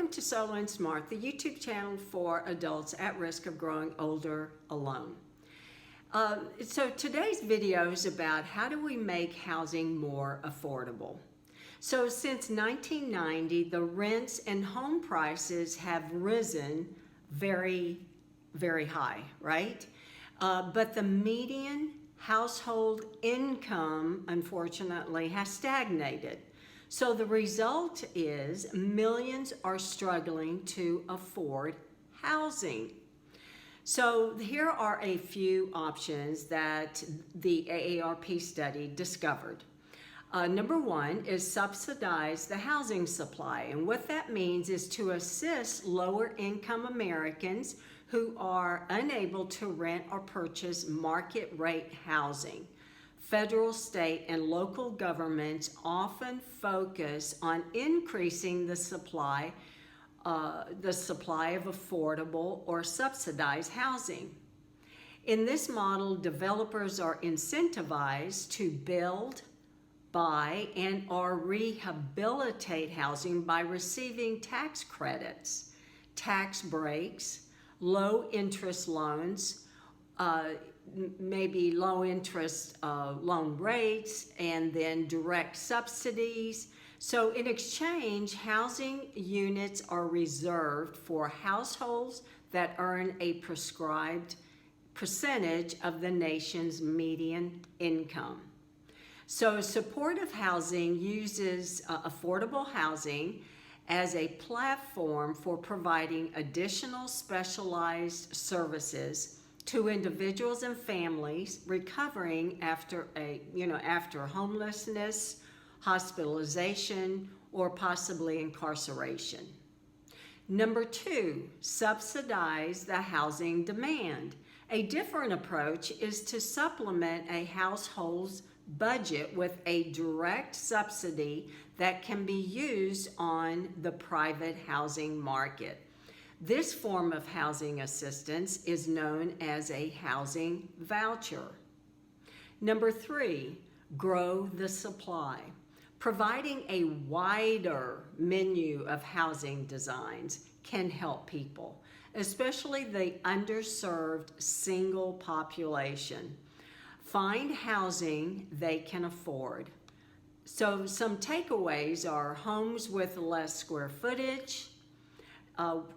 welcome to Solo and Smart, the YouTube channel for adults at risk of growing older alone. So today's video is about how do we make housing more affordable. So since 1990, the rents and home prices have risen very, very high, right? But the median household income, unfortunately, has stagnated. So the result is millions are struggling to afford housing. So here are a few options that the AARP study discovered. Number one is subsidize the housing supply. And what that means is to assist lower income Americans who are unable to rent or purchase market rate housing. Federal, state, and local governments often focus on increasing the supply of affordable or subsidized housing. In this model, developers are incentivized to build, buy, and or rehabilitate housing by receiving tax credits, tax breaks, low interest loans, maybe low interest loan rates, and then direct subsidies. So in exchange, housing units are reserved for households that earn a prescribed percentage of the nation's median income. So supportive housing uses affordable housing as a platform for providing additional specialized services to individuals and families recovering after homelessness, hospitalization, or possibly incarceration. Number two, subsidize the housing demand. A different approach is to supplement a household's budget with a direct subsidy that can be used on the private housing market. This form of housing assistance is known as a housing voucher. Number three, grow the supply. Providing a wider menu of housing designs can help people, especially the underserved single population, find housing they can afford. So some takeaways are homes with less square footage,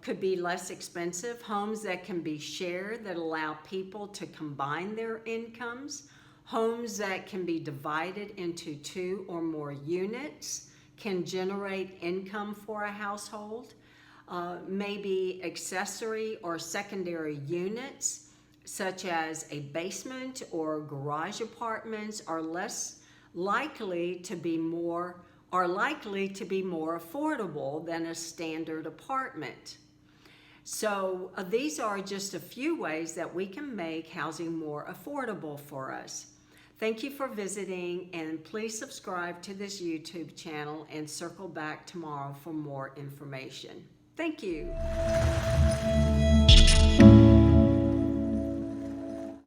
could be less expensive, homes that can be shared that allow people to combine their incomes, homes that can be divided into 2 or more units can generate income for a household, maybe accessory or secondary units such as a basement or garage apartments are likely to be more affordable than a standard apartment. So these are just a few ways that we can make housing more affordable for us. Thank you for visiting, and please subscribe to this YouTube channel and circle back tomorrow for more information. Thank you.